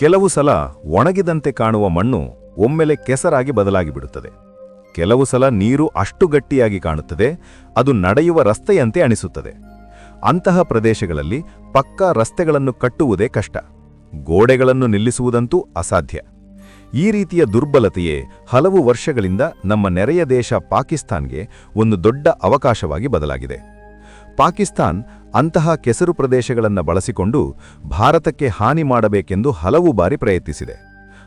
ಕೆಲವು ಸಲ ಒಣಗಿದಂತೆ ಕಾಣುವ ಮಣ್ಣು ಒಮ್ಮೆಲೆ ಕೆಸರಾಗಿ ಬದಲಾಗಿಬಿಡುತ್ತದೆ. ಕೆಲವು ಸಲ ನೀರು ಅಷ್ಟು ಗಟ್ಟಿಯಾಗಿ ಕಾಣುತ್ತದೆ, ಅದು ನಡೆಯುವ ರಸ್ತೆಯಂತೆ ಅನಿಸುತ್ತದೆ. ಅಂತಹ ಪ್ರದೇಶಗಳಲ್ಲಿ ಪಕ್ಕಾ ರಸ್ತೆಗಳನ್ನು ಕಟ್ಟುವುದೇ ಕಷ್ಟ, ಗೋಡೆಗಳನ್ನು ನಿಲ್ಲಿಸುವುದಂತೂ ಅಸಾಧ್ಯ. ಈ ರೀತಿಯ ದುರ್ಬಲತೆಯೇ ಹಲವು ವರ್ಷಗಳಿಂದ ನಮ್ಮ ನೆರೆಯ ದೇಶ ಪಾಕಿಸ್ತಾನ್ಗೆ ಒಂದು ದೊಡ್ಡ ಅವಕಾಶವಾಗಿ ಬದಲಾಗಿದೆ. ಪಾಕಿಸ್ತಾನ್ ಅಂತಹ ಕೆಸರು ಪ್ರದೇಶಗಳನ್ನು ಬಳಸಿಕೊಂಡು ಭಾರತಕ್ಕೆ ಹಾನಿ ಮಾಡಬೇಕೆಂದು ಹಲವು ಬಾರಿ ಪ್ರಯತ್ನಿಸಿದೆ.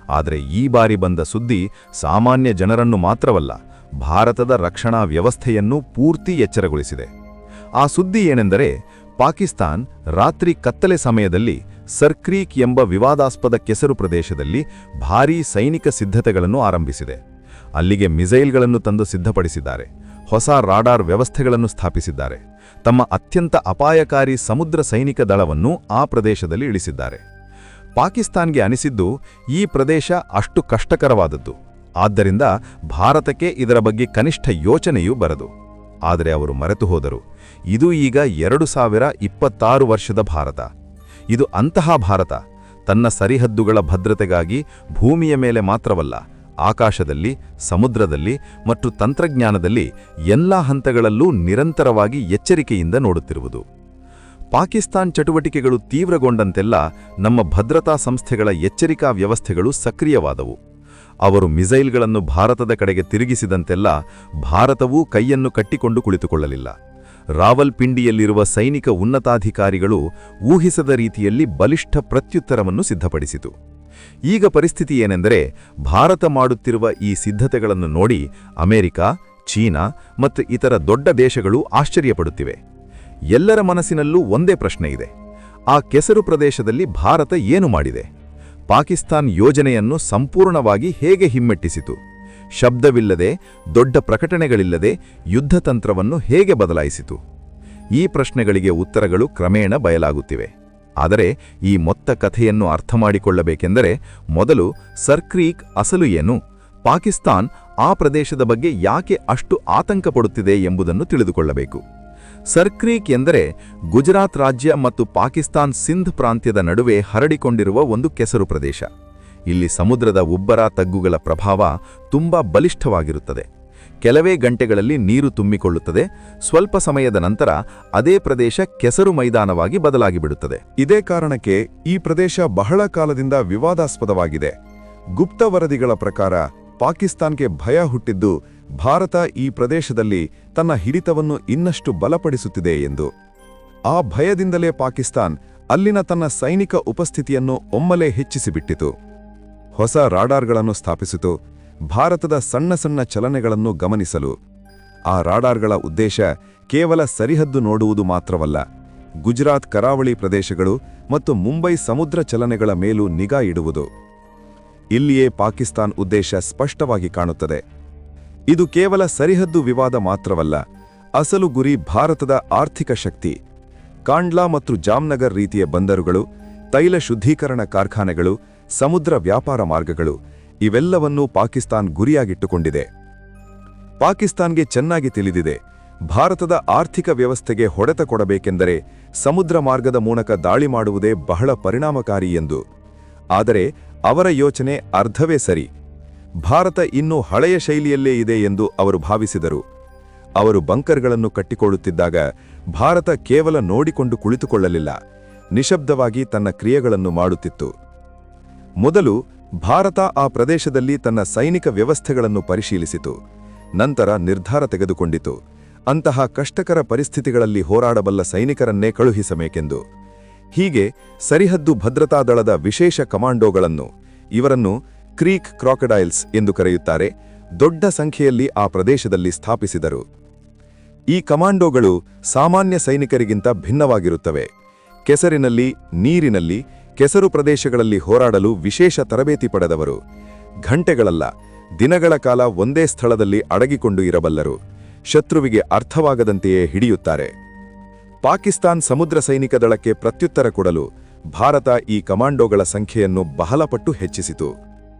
ಆದರೆ ಈ ಬಾರಿ ಬಂದ ಸುದ್ದಿ ಸಾಮಾನ್ಯ ಜನರನ್ನು ಮಾತ್ರವಲ್ಲ, ಭಾರತದ ರಕ್ಷಣಾ ವ್ಯವಸ್ಥೆಯನ್ನು ಪೂರ್ತಿ ಎಚ್ಚರಗೊಳಿಸಿದೆ. ಆ ಸುದ್ದಿ ಏನೆಂದರೆ, ಪಾಕಿಸ್ತಾನ್ ರಾತ್ರಿ ಕತ್ತಲೆ ಸಮಯದಲ್ಲಿ ಸರ್ಕ್ರೀಕ್ ಎಂಬ ವಿವಾದಾಸ್ಪದ ಕೆಸರು ಪ್ರದೇಶದಲ್ಲಿ ಭಾರೀ ಸೈನಿಕ ಸಿದ್ಧತೆಗಳನ್ನು ಆರಂಭಿಸಿದೆ. ಅಲ್ಲಿಗೆ ಮಿಸೈಲ್ಗಳನ್ನು ತಂದು ಸಿದ್ಧಪಡಿಸಿದ್ದಾರೆ, ಹೊಸ ರಾಡಾರ್ ವ್ಯವಸ್ಥೆಗಳನ್ನು ಸ್ಥಾಪಿಸಿದ್ದಾರೆ, ತಮ್ಮ ಅತ್ಯಂತ ಅಪಾಯಕಾರಿ ಸಮುದ್ರ ಸೈನಿಕ ದಳವನ್ನು ಆ ಪ್ರದೇಶದಲ್ಲಿ ಇಳಿಸಿದ್ದಾರೆ. ಪಾಕಿಸ್ತಾನ್ಗೆ ಅನಿಸಿದ್ದು ಈ ಪ್ರದೇಶ ಅಷ್ಟು ಕಷ್ಟಕರವಾದದ್ದು, ಆದ್ದರಿಂದ ಭಾರತಕ್ಕೆ ಇದರ ಬಗ್ಗೆ ಕನಿಷ್ಠ ಯೋಚನೆಯೂ ಬರದು. ಆದರೆ ಅವರು ಮರೆತು ಹೋದರು, ಇದು ಈಗ 2026 ವರ್ಷದ ಭಾರತ. ಇದು ಅಂತಹ ಭಾರತ, ತನ್ನ ಸರಿಹದ್ದುಗಳ ಭದ್ರತೆಗಾಗಿ ಭೂಮಿಯ ಮೇಲೆ ಮಾತ್ರವಲ್ಲ, ಆಕಾಶದಲ್ಲಿ, ಸಮುದ್ರದಲ್ಲಿ ಮತ್ತು ತಂತ್ರಜ್ಞಾನದಲ್ಲಿ ಎಲ್ಲ ಹಂತಗಳಲ್ಲೂ ನಿರಂತರವಾಗಿ ಎಚ್ಚರಿಕೆಯಿಂದ ನೋಡುತ್ತಿರುವುದು. ಪಾಕಿಸ್ತಾನ್ ಚಟುವಟಿಕೆಗಳು ತೀವ್ರಗೊಂಡಂತೆಲ್ಲ ನಮ್ಮ ಭದ್ರತಾ ಸಂಸ್ಥೆಗಳ ಎಚ್ಚರಿಕಾ ವ್ಯವಸ್ಥೆಗಳು ಸಕ್ರಿಯವಾದವು. ಅವರು ಮಿಸೈಲ್ಗಳನ್ನು ಭಾರತದ ಕಡೆಗೆ ತಿರುಗಿಸಿದಂತೆಲ್ಲ ಭಾರತವೂ ಕೈಯನ್ನು ಕಟ್ಟಿಕೊಂಡು ಕುಳಿತುಕೊಳ್ಳಲಿಲ್ಲ. ರಾವಲ್ಪಿಂಡಿಯಲ್ಲಿರುವ ಸೈನಿಕ ಉನ್ನತಾಧಿಕಾರಿಗಳು ಊಹಿಸದ ರೀತಿಯಲ್ಲಿ ಬಲಿಷ್ಠ ಪ್ರತ್ಯುತ್ತರವನ್ನು ಸಿದ್ಧಪಡಿಸಿತು. ಈಗ ಪರಿಸ್ಥಿತಿ ಏನೆಂದರೆ, ಭಾರತ ಮಾಡುತ್ತಿರುವ ಈ ಸಿದ್ಧತೆಗಳನ್ನು ನೋಡಿ ಅಮೆರಿಕ, ಚೀನಾ ಮತ್ತು ಇತರ ದೊಡ್ಡ ದೇಶಗಳು ಆಶ್ಚರ್ಯಪಡುತ್ತಿವೆ. ಎಲ್ಲರ ಮನಸ್ಸಿನಲ್ಲೂ ಒಂದೇ ಪ್ರಶ್ನೆ ಇದೆ: ಆ ಕೆಸರು ಪ್ರದೇಶದಲ್ಲಿ ಭಾರತ ಏನು ಮಾಡಿದೆ? ಪಾಕಿಸ್ತಾನ್ ಯೋಜನೆಯನ್ನು ಸಂಪೂರ್ಣವಾಗಿ ಹೇಗೆ ಹಿಮ್ಮೆಟ್ಟಿಸಿತು? ಶಬ್ದವಿಲ್ಲದೆ, ದೊಡ್ಡ ಪ್ರಕಟಣೆಗಳಿಲ್ಲದೆ ಯುದ್ಧತಂತ್ರವನ್ನು ಹೇಗೆ ಬದಲಾಯಿಸಿತು? ಈ ಪ್ರಶ್ನೆಗಳಿಗೆ ಉತ್ತರಗಳು ಕ್ರಮೇಣ ಬಯಲಾಗುತ್ತಿವೆ. ಆದರೆ ಈ ಮೊತ್ತ ಕಥೆಯನ್ನು ಅರ್ಥಮಾಡಿಕೊಳ್ಳಬೇಕೆಂದರೆ ಮೊದಲು ಸರ್ಕ್ರೀಕ್ ಅಸಲು ಏನು, ಪಾಕಿಸ್ತಾನ್ ಆ ಪ್ರದೇಶದ ಬಗ್ಗೆ ಯಾಕೆ ಅಷ್ಟು ಆತಂಕ ಪಡುತ್ತಿದೆ ಎಂಬುದನ್ನು ತಿಳಿದುಕೊಳ್ಳಬೇಕು. ಸರ್ಕ್ರೀಕ್ ಎಂದರೆ ಗುಜರಾತ್ ರಾಜ್ಯ ಮತ್ತು ಪಾಕಿಸ್ತಾನ್ ಸಿಂಧ್ ಪ್ರಾಂತ್ಯದ ನಡುವೆ ಹರಡಿಕೊಂಡಿರುವ ಒಂದು ಕೆಸರು ಪ್ರದೇಶ. ಇಲ್ಲಿ ಸಮುದ್ರದ ಉಬ್ಬರ ತಗ್ಗುಗಳ ಪ್ರಭಾವ ತುಂಬಾ ಬಲಿಷ್ಠವಾಗಿರುತ್ತದೆ. ಕೆಲವೇ ಗಂಟೆಗಳಲ್ಲಿ ನೀರು ತುಂಬಿಕೊಳ್ಳುತ್ತದೆ. ಸ್ವಲ್ಪ ಸಮಯದ ನಂತರ ಅದೇ ಪ್ರದೇಶ ಕೆಸರು ಮೈದಾನವಾಗಿ ಬದಲಾಗಿಬಿಡುತ್ತದೆ. ಇದೇ ಕಾರಣಕ್ಕೆ ಈ ಪ್ರದೇಶ ಬಹಳ ಕಾಲದಿಂದ ವಿವಾದಾಸ್ಪದವಾಗಿದೆ. ಗುಪ್ತ ವರದಿಗಳ ಪ್ರಕಾರ ಪಾಕಿಸ್ತಾನ್ಗೆ ಭಯ ಹುಟ್ಟಿದ್ದು ಭಾರತ ಈ ಪ್ರದೇಶದಲ್ಲಿ ತನ್ನ ಹಿಡಿತವನ್ನು ಇನ್ನಷ್ಟು ಬಲಪಡಿಸುತ್ತಿದೆ ಎಂದು. ಆ ಭಯದಿಂದಲೇ ಪಾಕಿಸ್ತಾನ್ ಅಲ್ಲಿನ ತನ್ನ ಸೈನಿಕ ಉಪಸ್ಥಿತಿಯನ್ನು ಒಮ್ಮೆಲೇ ಹೆಚ್ಚಿಸಿಬಿಟ್ಟಿತು. ಹೊಸ ರಾಡಾರ್ಗಳನ್ನು ಸ್ಥಾಪಿಸಿತು, ಭಾರತದ ಸಣ್ಣ ಸಣ್ಣ ಚಲನೆಗಳನ್ನು ಗಮನಿಸಲು. ಆ ರಾಡಾರ್ಗಳ ಉದ್ದೇಶ ಕೇವಲ ಸರಿಹದ್ದು ನೋಡುವುದು ಮಾತ್ರವಲ್ಲ, ಗುಜರಾತ್ ಕರಾವಳಿ ಪ್ರದೇಶಗಳು ಮತ್ತು ಮುಂಬೈ ಸಮುದ್ರ ಚಲನೆಗಳ ಮೇಲೂ ನಿಗಾ ಇಡುವುದು. ಇಲ್ಲಿಯೇ ಪಾಕಿಸ್ತಾನ್ ಉದ್ದೇಶ ಸ್ಪಷ್ಟವಾಗಿ ಕಾಣುತ್ತದೆ. ಇದು ಕೇವಲ ಸರಿಹದ್ದು ವಿವಾದ ಮಾತ್ರವಲ್ಲ, ಅಸಲು ಗುರಿ ಭಾರತದ ಆರ್ಥಿಕ ಶಕ್ತಿ. ಕಾಂಡ್ಲಾ ಮತ್ತು ಜಾಮ್ನಗರ್ ರೀತಿಯ ಬಂದರುಗಳು, ತೈಲ ಶುದ್ಧೀಕರಣ ಕಾರ್ಖಾನೆಗಳು, ಸಮುದ್ರ ವ್ಯಾಪಾರ ಮಾರ್ಗಗಳು ಇವೆಲ್ಲವನ್ನೂ ಪಾಕಿಸ್ತಾನ್ ಗುರಿಯಾಗಿಟ್ಟುಕೊಂಡಿದೆ. ಪಾಕಿಸ್ತಾನ್ಗೆ ಚೆನ್ನಾಗಿ ತಿಳಿದಿದೆ, ಭಾರತದ ಆರ್ಥಿಕ ವ್ಯವಸ್ಥೆಗೆ ಹೊಡೆತ ಕೊಡಬೇಕೆಂದರೆ ಸಮುದ್ರ ಮಾರ್ಗದ ಮೂಲಕ ದಾಳಿ ಮಾಡುವುದೇ ಬಹಳ ಪರಿಣಾಮಕಾರಿ ಎಂದು. ಆದರೆ ಅವರ ಯೋಚನೆ ಅರ್ಧವೇ ಸರಿ. ಭಾರತ ಇನ್ನೂ ಹಳೆಯ ಶೈಲಿಯಲ್ಲೇ ಇದೆ ಎಂದು ಅವರು ಭಾವಿಸಿದರು. ಅವರು ಬಂಕರ್ಗಳನ್ನು ಕಟ್ಟಿಕೊಳ್ಳುತ್ತಿದ್ದಾಗ ಭಾರತ ಕೇವಲ ನೋಡಿಕೊಂಡು ಕುಳಿತುಕೊಳ್ಳಲಿಲ್ಲ, ನಿಶಬ್ದವಾಗಿ ತನ್ನ ಕ್ರಿಯೆಗಳನ್ನು ಮಾಡುತ್ತಿತ್ತು. ಮೊದಲು ಭಾರತ ಆ ಪ್ರದೇಶದಲ್ಲಿ ತನ್ನ ಸೈನಿಕ ವ್ಯವಸ್ಥೆಗಳನ್ನು ಪರಿಶೀಲಿಸಿತು, ನಂತರ ನಿರ್ಧಾರ ತೆಗೆದುಕೊಂಡಿತು ಅಂತಹ ಕಷ್ಟಕರ ಪರಿಸ್ಥಿತಿಗಳಲ್ಲಿ ಹೋರಾಡಬಲ್ಲ ಸೈನಿಕರನ್ನೇ ಕಳುಹಿಸಬೇಕೆಂದು. ಹೀಗೆ ಸರಿಹದ್ದು ಭದ್ರತಾ ದಳದ ವಿಶೇಷ ಕಮಾಂಡೋಗಳನ್ನು, ಇವರನ್ನು ಕ್ರೀಕ್ ಕ್ರಾಕೊಡೈಲ್ಸ್ ಎಂದು ಕರೆಯುತ್ತಾರೆ, ದೊಡ್ಡ ಸಂಖ್ಯೆಯಲ್ಲಿ ಆ ಪ್ರದೇಶದಲ್ಲಿ ಸ್ಥಾಪಿಸಿದರು. ಈ ಕಮಾಂಡೋಗಳು ಸಾಮಾನ್ಯ ಸೈನಿಕರಿಗಿಂತ ಭಿನ್ನವಾಗಿರುತ್ತವೆ. ಕೆಸರಿನಲ್ಲಿ, ನೀರಿನಲ್ಲಿ, ಕೆಸರು ಪ್ರದೇಶಗಳಲ್ಲಿ ಹೋರಾಡಲು ವಿಶೇಷ ತರಬೇತಿ ಪಡೆದವರು. ಘಂಟೆಗಳಲ್ಲ, ದಿನಗಳ ಕಾಲ ಒಂದೇ ಸ್ಥಳದಲ್ಲಿ ಅಡಗಿಕೊಂಡು ಇರಬಲ್ಲರು. ಶತ್ರುವಿಗೆ ಅರ್ಥವಾಗದಂತೆಯೇ ಹಿಡಿಯುತ್ತಾರೆ. ಪಾಕಿಸ್ತಾನ್ ಸಮುದ್ರ ಸೈನಿಕ ದಳಕ್ಕೆ ಪ್ರತ್ಯುತ್ತರ ಕೊಡಲು ಭಾರತ ಈ ಕಮಾಂಡೋಗಳ ಸಂಖ್ಯೆಯನ್ನು ಬಹಳಪಟ್ಟು ಹೆಚ್ಚಿಸಿತು.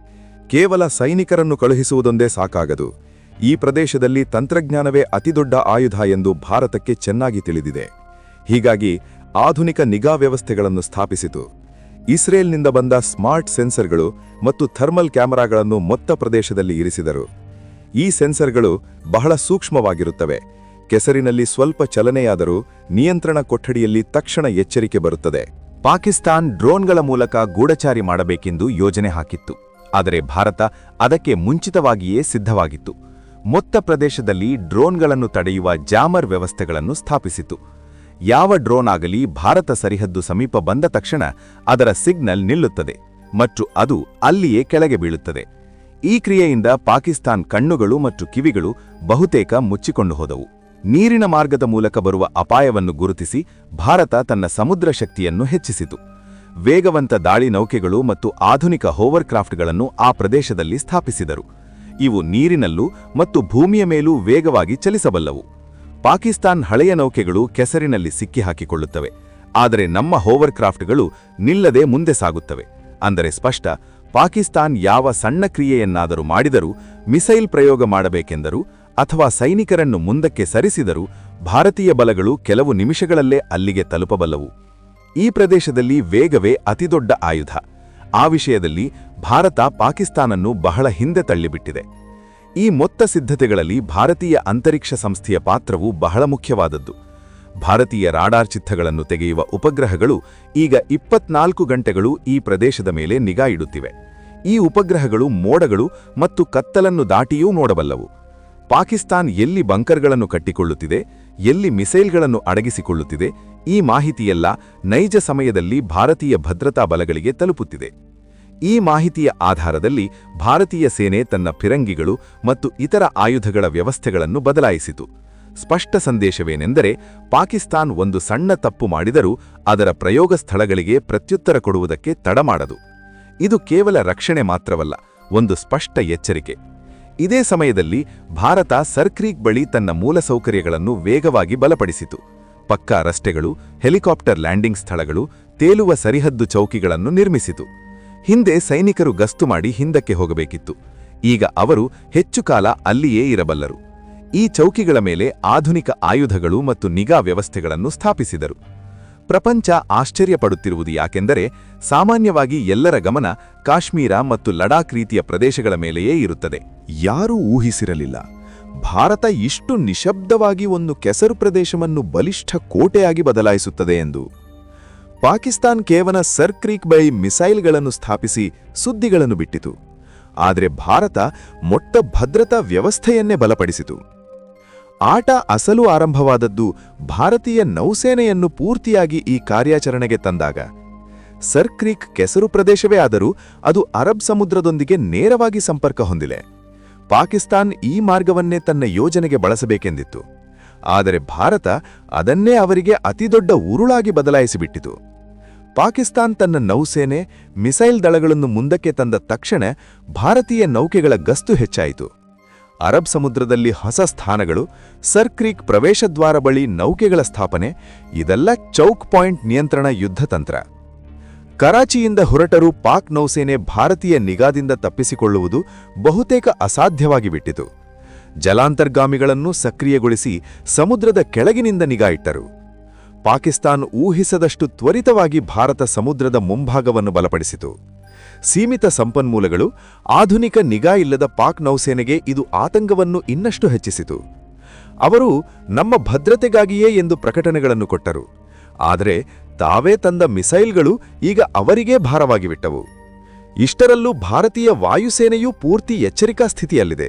ಕೇವಲ ಸೈನಿಕರನ್ನು ಕಳುಹಿಸುವುದೊಂದೇ ಸಾಕಾಗದು. ಈ ಪ್ರದೇಶದಲ್ಲಿ ತಂತ್ರಜ್ಞಾನವೇ ಅತಿದೊಡ್ಡ ಆಯುಧ ಎಂದು ಭಾರತಕ್ಕೆ ಚೆನ್ನಾಗಿ ತಿಳಿದಿದೆ. ಹೀಗಾಗಿ ಆಧುನಿಕ ನಿಗಾ ವ್ಯವಸ್ಥೆಗಳನ್ನು ಸ್ಥಾಪಿಸಿತು. ಇಸ್ರೇಲ್ನಿಂದ ಬಂದ ಸ್ಮಾರ್ಟ್ ಸೆನ್ಸರ್ಗಳು ಮತ್ತು ಥರ್ಮಲ್ ಕ್ಯಾಮೆರಾಗಳನ್ನು ಮೊತ್ತ ಪ್ರದೇಶದಲ್ಲಿ ಇರಿಸಿದರು. ಈ ಸೆನ್ಸರ್ಗಳು ಬಹಳ ಸೂಕ್ಷ್ಮವಾಗಿರುತ್ತವೆ. ಕೆಸರಿನಲ್ಲಿ ಸ್ವಲ್ಪ ಚಲನೆಯಾದರೂ ನಿಯಂತ್ರಣ ಕೊಠಡಿಯಲ್ಲಿ ತಕ್ಷಣ ಎಚ್ಚರಿಕೆ ಬರುತ್ತದೆ. ಪಾಕಿಸ್ತಾನ್ ಡ್ರೋನ್ಗಳ ಮೂಲಕ ಗೂಢಚಾರಿ ಮಾಡಬೇಕೆಂದು ಯೋಜನೆ ಹಾಕಿತ್ತು. ಆದರೆ ಭಾರತ ಅದಕ್ಕೆ ಮುಂಚಿತವಾಗಿಯೇ ಸಿದ್ಧವಾಗಿತ್ತು. ಮೊತ್ತ ಪ್ರದೇಶದಲ್ಲಿ ಡ್ರೋನ್ಗಳನ್ನು ತಡೆಯುವ ಜಾಮರ್ ವ್ಯವಸ್ಥೆಗಳನ್ನು ಸ್ಥಾಪಿಸಿತು. ಯಾವ ಡ್ರೋನ್ ಆಗಲಿ ಭಾರತ ಸರಿಹದ್ದು ಸಮೀಪ ಬಂದ ತಕ್ಷಣ ಅದರ ಸಿಗ್ನಲ್ ನಿಲ್ಲುತ್ತದೆ ಮತ್ತು ಅದು ಅಲ್ಲಿಯೇ ಕೆಳಗೆ ಬೀಳುತ್ತದೆ. ಈ ಕ್ರಿಯೆಯಿಂದ ಪಾಕಿಸ್ತಾನ್ ಕಣ್ಣುಗಳು ಮತ್ತು ಕಿವಿಗಳು ಬಹುತೇಕ ಮುಚ್ಚಿಕೊಂಡು ಹೋದವು. ನೀರಿನ ಮಾರ್ಗದ ಮೂಲಕ ಬರುವ ಅಪಾಯವನ್ನು ಗುರುತಿಸಿ ಭಾರತ ತನ್ನ ಸಮುದ್ರ ಶಕ್ತಿಯನ್ನು ಹೆಚ್ಚಿಸಿತು. ವೇಗವಂತ ದಾಳಿ ನೌಕೆಗಳು ಮತ್ತು ಆಧುನಿಕ ಹೋವರ್ಕ್ರಾಫ್ಟ್ಗಳನ್ನು ಆ ಪ್ರದೇಶದಲ್ಲಿ ಸ್ಥಾಪಿಸಿದರು. ಇವು ನೀರಿನಲ್ಲೂ ಮತ್ತು ಭೂಮಿಯ ಮೇಲೂ ವೇಗವಾಗಿ ಚಲಿಸಬಲ್ಲವು. ಪಾಕಿಸ್ತಾನ್ ಹಳೆಯ ನೌಕೆಗಳು ಕೆಸರಿನಲ್ಲಿ ಸಿಕ್ಕಿಹಾಕಿಕೊಳ್ಳುತ್ತವೆ, ಆದರೆ ನಮ್ಮ ಹೋವರ್ಕ್ರಾಫ್ಟ್ಗಳು ನಿಲ್ಲದೆ ಮುಂದೆ ಸಾಗುತ್ತವೆ. ಅಂದರೆ ಸ್ಪಷ್ಟ, ಪಾಕಿಸ್ತಾನ್ ಯಾವ ಸಣ್ಣ ಕ್ರಿಯೆಯನ್ನಾದರೂ ಮಾಡಿದರೂ, ಮಿಸೈಲ್ ಪ್ರಯೋಗ ಮಾಡಬೇಕೆಂದರೂ ಅಥವಾ ಸೈನಿಕರನ್ನು ಮುಂದಕ್ಕೆ ಸರಿಸಿದರೂ ಭಾರತೀಯ ಬಲಗಳು ಕೆಲವು ನಿಮಿಷಗಳಲ್ಲೇ ಅಲ್ಲಿಗೆ ತಲುಪಬಲ್ಲವು. ಈ ಪ್ರದೇಶದಲ್ಲಿ ವೇಗವೇ ಅತಿದೊಡ್ಡ ಆಯುಧ. ಆ ವಿಷಯದಲ್ಲಿ ಭಾರತ ಪಾಕಿಸ್ತಾನನ್ನು ಬಹಳ ಹಿಂದೆ ತಳ್ಳಿಬಿಟ್ಟಿದೆ. ಈ ಮೊತ್ತ ಸಿದ್ಧತೆಗಳಲ್ಲಿ ಭಾರತೀಯ ಅಂತರಿಕ್ಷ ಸಂಸ್ಥೆಯ ಪಾತ್ರವು ಬಹಳ ಮುಖ್ಯವಾದದ್ದು. ಭಾರತೀಯ ರಾಡಾರ್ ಚಿತ್ರಗಳನ್ನು ತೆಗೆಯುವ ಉಪಗ್ರಹಗಳು ಈಗ 24 ಗಂಟೆಗಳು ಈ ಪ್ರದೇಶದ ಮೇಲೆ ನಿಗಾ ಇಡುತ್ತಿವೆ. ಈ ಉಪಗ್ರಹಗಳು ಮೋಡಗಳು ಮತ್ತು ಕತ್ತಲನ್ನು ದಾಟಿಯೂ ನೋಡಬಲ್ಲವು. ಪಾಕಿಸ್ತಾನ್ ಎಲ್ಲಿ ಬಂಕರ್ಗಳನ್ನು ಕಟ್ಟಿಕೊಳ್ಳುತ್ತಿದೆ, ಎಲ್ಲಿ ಮಿಸೈಲ್ಗಳನ್ನು ಅಡಗಿಸಿಕೊಳ್ಳುತ್ತಿದೆ, ಈ ಮಾಹಿತಿಯೆಲ್ಲ ನೈಜ ಸಮಯದಲ್ಲಿ ಭಾರತೀಯ ಭದ್ರತಾ ಬಲಗಳಿಗೆ ತಲುಪುತ್ತಿದೆ. ಈ ಮಾಹಿತಿಯ ಆಧಾರದಲ್ಲಿ ಭಾರತೀಯ ಸೇನೆ ತನ್ನ ಫಿರಂಗಿಗಳು ಮತ್ತು ಇತರ ಆಯುಧಗಳ ವ್ಯವಸ್ಥೆಗಳನ್ನು ಬದಲಾಯಿಸಿತು. ಸ್ಪಷ್ಟ ಸಂದೇಶವೇನೆಂದರೆ, ಪಾಕಿಸ್ತಾನ್ ಒಂದು ಸಣ್ಣ ತಪ್ಪು ಮಾಡಿದರೂ ಅದರ ಪ್ರಯೋಗ ಸ್ಥಳಗಳಿಗೆ ಪ್ರತ್ಯುತ್ತರ ಕೊಡುವುದಕ್ಕೆ ತಡಮಾಡದು. ಇದು ಕೇವಲ ರಕ್ಷಣೆ ಮಾತ್ರವಲ್ಲ, ಒಂದು ಸ್ಪಷ್ಟ ಎಚ್ಚರಿಕೆ. ಇದೇ ಸಮಯದಲ್ಲಿ ಭಾರತ ಸರ್ಕ್ರೀಕ್ ಬಳಿ ತನ್ನ ಮೂಲಸೌಕರ್ಯಗಳನ್ನು ವೇಗವಾಗಿ ಬಲಪಡಿಸಿತು. ಪಕ್ಕಾ ರಸ್ತೆಗಳು, ಹೆಲಿಕಾಪ್ಟರ್ ಲ್ಯಾಂಡಿಂಗ್ ಸ್ಥಳಗಳು, ತೇಲುವ ಸರಿಹದ್ದು ಚೌಕಿಗಳನ್ನು ನಿರ್ಮಿಸಿತು. ಹಿಂದೆ ಸೈನಿಕರು ಗಸ್ತು ಮಾಡಿ ಹಿಂದಕ್ಕೆ ಹೋಗಬೇಕಿತ್ತು. ಈಗ ಅವರು ಹೆಚ್ಚು ಕಾಲ ಅಲ್ಲಿಯೇ ಇರಬಲ್ಲರು. ಈ ಚೌಕಿಗಳ ಮೇಲೆ ಆಧುನಿಕ ಆಯುಧಗಳು ಮತ್ತು ನಿಗಾ ವ್ಯವಸ್ಥೆಗಳನ್ನು ಸ್ಥಾಪಿಸಿದರು. ಪ್ರಪಂಚ ಆಶ್ಚರ್ಯಪಡುತ್ತಿರುವುದು ಯಾಕೆಂದರೆ, ಸಾಮಾನ್ಯವಾಗಿ ಎಲ್ಲರ ಗಮನ ಕಾಶ್ಮೀರ ಮತ್ತು ಲಡಾಖ್ ರೀತಿಯ ಪ್ರದೇಶಗಳ ಮೇಲೆಯೇ ಇರುತ್ತದೆ. ಯಾರೂ ಊಹಿಸಿರಲಿಲ್ಲ ಭಾರತ ಇಷ್ಟು ನಿಶಬ್ದವಾಗಿ ಒಂದು ಕೆಸರು ಪ್ರದೇಶವನ್ನು ಬಲಿಷ್ಠ ಕೋಟೆಯಾಗಿ ಬದಲಾಯಿಸುತ್ತದೆ ಎಂದು. ಪಾಕಿಸ್ತಾನ್ ಕೇವಲ ಸರ್ಕ್ರೀಕ್ ಬೈ ಮಿಸೈಲ್ಗಳನ್ನು ಸ್ಥಾಪಿಸಿ ಸುದ್ದಿಗಳನ್ನು ಬಿಟ್ಟಿತು. ಆದರೆ ಭಾರತ ಮೊಟ್ಟ ಭದ್ರತಾ ವ್ಯವಸ್ಥೆಯನ್ನೇ ಬಲಪಡಿಸಿತು. ಆಟ ಅಸಲು ಆರಂಭವಾದದ್ದು ಭಾರತೀಯ ನೌಸೇನೆಯನ್ನು ಪೂರ್ತಿಯಾಗಿ ಈ ಕಾರ್ಯಾಚರಣೆಗೆ ತಂದಾಗ. ಸರ್ಕ್ರೀಕ್ ಕೆಸರು ಪ್ರದೇಶವೇ ಆದರೂ ಅದು ಅರಬ್ ಸಮುದ್ರದೊಂದಿಗೆ ನೇರವಾಗಿ ಸಂಪರ್ಕ ಹೊಂದಿದೆ. ಪಾಕಿಸ್ತಾನ್ ಈ ಮಾರ್ಗವನ್ನೇ ತನ್ನ ಯೋಜನೆಗೆ ಬಳಸಬೇಕೆಂದಿತ್ತು. ಆದರೆ ಭಾರತ ಅದನ್ನೇ ಅವರಿಗೆ ಅತಿದೊಡ್ಡ ಉರುಳಾಗಿ ಬದಲಾಯಿಸಿಬಿಟ್ಟಿತು. ಪಾಕಿಸ್ತಾನ್ ತನ್ನ ನೌಸೇನೆ, ಮಿಸೈಲ್ ದಳಗಳನ್ನು ಮುಂದಕ್ಕೆ ತಂದ ತಕ್ಷಣ ಭಾರತೀಯ ನೌಕೆಗಳ ಗಸ್ತು ಹೆಚ್ಚಾಯಿತು. ಅರಬ್ ಸಮುದ್ರದಲ್ಲಿ ಹೊಸ ಸ್ಥಾನಗಳು, ಸರ್ಕ್ರೀಕ್ ಪ್ರವೇಶದ್ವಾರ ಬಳಿ ನೌಕೆಗಳ ಸ್ಥಾಪನೆ, ಇದೆಲ್ಲ ಚೌಕ್ ಪಾಯಿಂಟ್ ನಿಯಂತ್ರಣ ಯುದ್ಧತಂತ್ರ. ಕರಾಚಿಯಿಂದ ಹೊರಟರೂ ಪಾಕ್ ನೌಸೇನೆ ಭಾರತೀಯ ನಿಗಾದಿಂದ ತಪ್ಪಿಸಿಕೊಳ್ಳುವುದು ಬಹುತೇಕ ಅಸಾಧ್ಯವಾಗಿ ಬಿಟ್ಟಿತು. ಜಲಾಂತರ್ಗಾಮಿಗಳನ್ನು ಸಕ್ರಿಯಗೊಳಿಸಿ ಸಮುದ್ರದ ಕೆಳಗಿನಿಂದ ನಿಗಾ ಇಟ್ಟರು. ಪಾಕಿಸ್ತಾನ್ ಊಹಿಸದಷ್ಟು ತ್ವರಿತವಾಗಿ ಭಾರತ ಸಮುದ್ರದ ಮುಂಭಾಗವನ್ನು ಬಲಪಡಿಸಿತು. ಸೀಮಿತ ಸಂಪನ್ಮೂಲಗಳು, ಆಧುನಿಕ ನಿಗಾ ಇಲ್ಲದ ಪಾಕ್ ನೌಸೇನೆಗೆ ಇದು ಆತಂಕವನ್ನು ಇನ್ನಷ್ಟು ಹೆಚ್ಚಿಸಿತು. ಅವರು ನಮ್ಮ ಭದ್ರತೆಗಾಗಿಯೇ ಎಂದು ಪ್ರಕಟಣೆಗಳನ್ನು ಕೊಟ್ಟರು. ಆದರೆ ತಾವೇ ತಂದ ಮಿಸೈಲ್ಗಳು ಈಗ ಅವರಿಗೇ ಭಾರವಾಗಿಬಿಟ್ಟವು. ಇಷ್ಟರಲ್ಲೂ ಭಾರತೀಯ ವಾಯುಸೇನೆಯೂ ಪೂರ್ತಿ ಎಚ್ಚರಿಕಾ ಸ್ಥಿತಿಯಲ್ಲಿದೆ.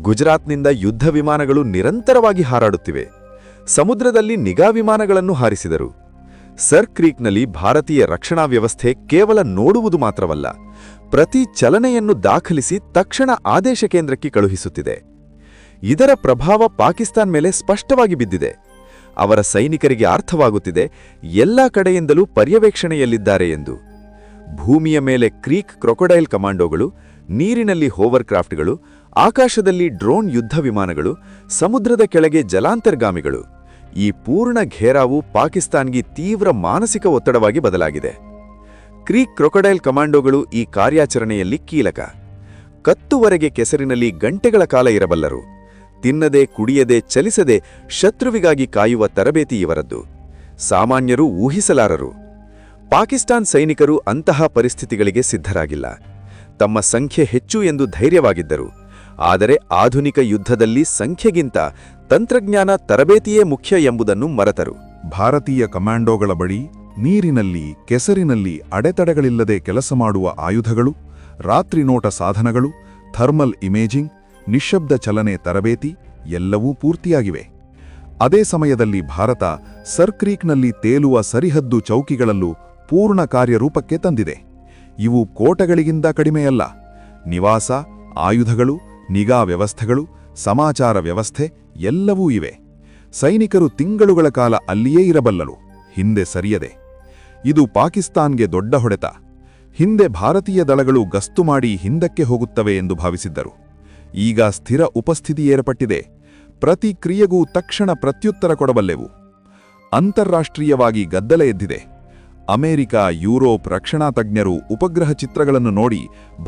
ಗುಜರಾತ್ನಿಂದ ಯುದ್ಧ ವಿಮಾನಗಳು ನಿರಂತರವಾಗಿ ಹಾರಾಡುತ್ತಿವೆ. ಸಮುದ್ರದಲ್ಲಿ ನಿಗಾ ವಿಮಾನಗಳನ್ನು ಹಾರಿಸಿದರು. ಸರ್ಕ್ರೀಕ್ನಲ್ಲಿ ಭಾರತೀಯ ರಕ್ಷಣಾ ವ್ಯವಸ್ಥೆ ಕೇವಲ ನೋಡುವುದು ಮಾತ್ರವಲ್ಲ, ಪ್ರತಿ ಚಲನೆಯನ್ನು ದಾಖಲಿಸಿ ತಕ್ಷಣ ಆದೇಶ ಕೇಂದ್ರಕ್ಕೆ ಕಳುಹಿಸುತ್ತಿದೆ. ಇದರ ಪ್ರಭಾವ ಪಾಕಿಸ್ತಾನ್ ಮೇಲೆ ಸ್ಪಷ್ಟವಾಗಿ ಬಿದ್ದಿದೆ. ಅವರ ಸೈನಿಕರಿಗೆ ಅರ್ಥವಾಗುತ್ತಿದೆ, ಎಲ್ಲ ಕಡೆಯಿಂದಲೂ ಪರ್ಯವೇಕ್ಷಣೆಯಲ್ಲಿದ್ದಾರೆ ಎಂದು. ಭೂಮಿಯ ಮೇಲೆ ಕ್ರೀಕ್ ಕ್ರೊಕೊಡೈಲ್ ಕಮಾಂಡೋಗಳು, ನೀರಿನಲ್ಲಿ ಹೋವರ್ಕ್ರಾಫ್ಟ್ಗಳು, ಆಕಾಶದಲ್ಲಿ ಡ್ರೋನ್ ಯುದ್ಧ ವಿಮಾನಗಳು, ಸಮುದ್ರದ ಕೆಳಗೆ ಜಲಾಂತರ್ಗಾಮಿಗಳು. ಈ ಪೂರ್ಣ ಘೇರಾವು ಪಾಕಿಸ್ತಾನ್ಗೆ ತೀವ್ರ ಮಾನಸಿಕ ಒತ್ತಡವಾಗಿ ಬದಲಾಗಿದೆ. ಕ್ರೀಕ್ ಕ್ರೊಕೊಡೈಲ್ ಕಮಾಂಡೋಗಳು ಈ ಕಾರ್ಯಾಚರಣೆಯಲ್ಲಿ ಕೀಲಕ. ಕತ್ತುವರೆಗೆ ಕೆಸರಿನಲ್ಲಿ ಗಂಟೆಗಳ ಕಾಲ ಇರಬಲ್ಲರು. ತಿನ್ನದೆ, ಕುಡಿಯದೆ, ಚಲಿಸದೆ ಶತ್ರುವಿಗಾಗಿ ಕಾಯುವ ತರಬೇತಿ ಇವರದ್ದು. ಸಾಮಾನ್ಯರು ಊಹಿಸಲಾರರು. ಪಾಕಿಸ್ತಾನ್ ಸೈನಿಕರು ಅಂತಹ ಪರಿಸ್ಥಿತಿಗಳಿಗೆ ಸಿದ್ಧರಾಗಿಲ್ಲ. ತಮ್ಮ ಸಂಖ್ಯೆ ಹೆಚ್ಚು ಎಂದು ಧೈರ್ಯವಾಗಿದ್ದರು. ಆದರೆ ಆಧುನಿಕ ಯುದ್ಧದಲ್ಲಿ ಸಂಖ್ಯೆಗಿಂತ ತಂತ್ರಜ್ಞಾನ ತರಬೇತಿಯೇ ಮುಖ್ಯ ಎಂಬುದನ್ನು ಮರೆತರು. ಭಾರತೀಯ ಕಮಾಂಡೋಗಳ ಬಳಿ ನೀರಿನಲ್ಲಿ ಕೆಸರಿನಲ್ಲಿ ಅಡೆತಡೆಗಳಿಲ್ಲದೆ ಕೆಲಸ ಮಾಡುವ ಆಯುಧಗಳು, ರಾತ್ರಿ ನೋಟ ಸಾಧನಗಳು, ಥರ್ಮಲ್ ಇಮೇಜಿಂಗ್, ನಿಶ್ಶಬ್ದ ಚಲನೆ ತರಬೇತಿ ಎಲ್ಲವೂ ಪೂರ್ತಿಯಾಗಿವೆ. ಅದೇ ಸಮಯದಲ್ಲಿ ಭಾರತ ಸರ್ಕ್ರೀಕ್ನಲ್ಲಿ ತೇಲುವ ಸರಿಹದ್ದು ಚೌಕಿಗಳಲ್ಲೂ ಪೂರ್ಣ ಕಾರ್ಯರೂಪಕ್ಕೆ ತಂದಿದೆ. ಇವು ಕೋಟೆಗಳಿಗಿಂತ ಕಡಿಮೆಯಲ್ಲ. ನಿವಾಸ, ಆಯುಧಗಳು, ನಿಗಾ ವ್ಯವಸ್ಥೆಗಳು, ಸಮಾಚಾರ ವ್ಯವಸ್ಥೆ ಎಲ್ಲವೂ ಇವೆ. ಸೈನಿಕರು ತಿಂಗಳುಗಳ ಕಾಲ ಅಲ್ಲಿಯೇ ಇರಬಲ್ಲರು, ಹಿಂದೆ ಸರಿಯದೆ. ಇದು ಪಾಕಿಸ್ತಾನ್ಗೆ ದೊಡ್ಡ ಹೊಡೆತ. ಹಿಂದೆ ಭಾರತೀಯ ದಳಗಳು ಗಸ್ತು ಮಾಡಿ ಹಿಂದಕ್ಕೆ ಹೋಗುತ್ತವೆ ಎಂದು ಭಾವಿಸಿದ್ದರು. ಈಗ ಸ್ಥಿರ ಉಪಸ್ಥಿತಿ ಏರ್ಪಟ್ಟಿದೆ. ಪ್ರತಿ ಕ್ರಿಯೆಗೂ ತಕ್ಷಣ ಪ್ರತ್ಯುತ್ತರ ಕೊಡಬಲ್ಲೆವು. ಅಂತಾರಾಷ್ಟ್ರೀಯವಾಗಿ ಗದ್ದಲ ಎದ್ದಿದೆ. ಅಮೆರಿಕ, ಯುರೋಪ್ ರಕ್ಷಣಾ ತಜ್ಞರು ಉಪಗ್ರಹ ಚಿತ್ರಗಳನ್ನು ನೋಡಿ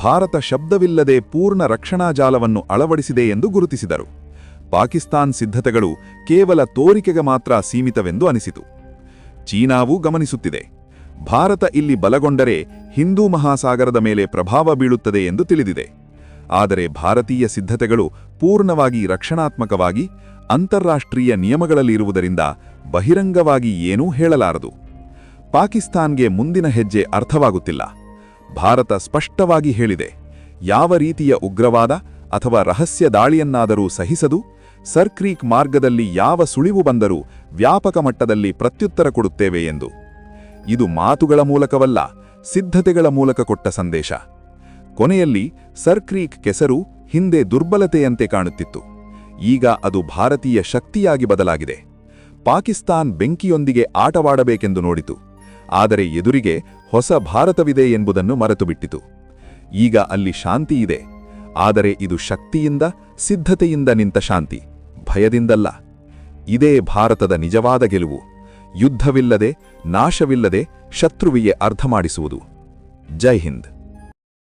ಭಾರತ ಶಬ್ದವಿಲ್ಲದೆ ಪೂರ್ಣ ರಕ್ಷಣಾ ಜಾಲವನ್ನು ಅಳವಡಿಸಿದೆ ಎಂದು ಗುರುತಿಸಿದರು. ಪಾಕಿಸ್ತಾನ್ ಸಿದ್ಧತೆಗಳು ಕೇವಲ ತೋರಿಕೆಗೆ ಮಾತ್ರ ಸೀಮಿತವೆಂದು ಅನಿಸಿತು. ಚೀನಾವೂ ಗಮನಿಸುತ್ತಿದೆ. ಭಾರತ ಇಲ್ಲಿ ಬಲಗೊಂಡರೆ ಹಿಂದೂ ಮಹಾಸಾಗರದ ಮೇಲೆ ಪ್ರಭಾವ ಬೀಳುತ್ತದೆ ಎಂದು ತಿಳಿದಿದೆ. ಆದರೆ ಭಾರತೀಯ ಸಿದ್ಧತೆಗಳು ಪೂರ್ಣವಾಗಿ ರಕ್ಷಣಾತ್ಮಕವಾಗಿ ಅಂತಾರಾಷ್ಟ್ರೀಯ ನಿಯಮಗಳಲ್ಲಿರುವುದರಿಂದ ಬಹಿರಂಗವಾಗಿ ಏನೂ ಹೇಳಲಾರದು. ಪಾಕಿಸ್ತಾನ್ಗೆ ಮುಂದಿನ ಹೆಜ್ಜೆ ಅರ್ಥವಾಗುತ್ತಿಲ್ಲ. ಭಾರತ ಸ್ಪಷ್ಟವಾಗಿ ಹೇಳಿದೆ, ಯಾವ ರೀತಿಯ ಉಗ್ರವಾದ ಅಥವಾ ರಹಸ್ಯ ದಾಳಿಯನ್ನಾದರೂ ಸಹಿಸದು, ಸರ್ಕ್ರೀಕ್ ಮಾರ್ಗದಲ್ಲಿ ಯಾವ ಸುಳಿವು ಬಂದರೂ ವ್ಯಾಪಕ ಮಟ್ಟದಲ್ಲಿ ಪ್ರತ್ಯುತ್ತರ ಕೊಡುತ್ತೇವೆ ಎಂದು. ಇದು ಮಾತುಗಳ ಮೂಲಕವಲ್ಲ, ಸಿದ್ಧತೆಗಳ ಮೂಲಕ ಕೊಟ್ಟ ಸಂದೇಶ. ಕೊನೆಯಲ್ಲಿ ಸರ್ಕ್ರೀಕ್ ಕೆಸರು ಹಿಂದೆ ದುರ್ಬಲತೆಯಂತೆ ಕಾಣುತ್ತಿತ್ತು. ಈಗ ಅದು ಭಾರತೀಯ ಶಕ್ತಿಯಾಗಿ ಬದಲಾಗಿದೆ. ಪಾಕಿಸ್ತಾನ್ ಬೆಂಕಿಯೊಂದಿಗೆ ಆಟವಾಡಬೇಕೆಂದು ನೋಡಿತು. ಆದರೆ ಎದುರಿಗೆ ಹೊಸ ಭಾರತವಿದೆ ಎಂಬುದನ್ನು ಮರೆತುಬಿಟ್ಟಿತು. ಈಗ ಅಲ್ಲಿ ಶಾಂತಿ ಇದೆ. ಆದರೆ ಇದು ಶಕ್ತಿಯಿಂದ, ಸಿದ್ಧತೆಯಿಂದ ನಿಂತ ಶಾಂತಿ, ಭಯದಿಂದಲ್ಲ. ಇದೇ ಭಾರತದ ನಿಜವಾದ ಗೆಲುವು. ಯುದ್ಧವಿಲ್ಲದೆ, ನಾಶವಿಲ್ಲದೆ ಶತ್ರುವಿಗೆ ಅರ್ಥ ಮಾಡಿಸುವುದು. ಜೈ ಹಿಂದ್.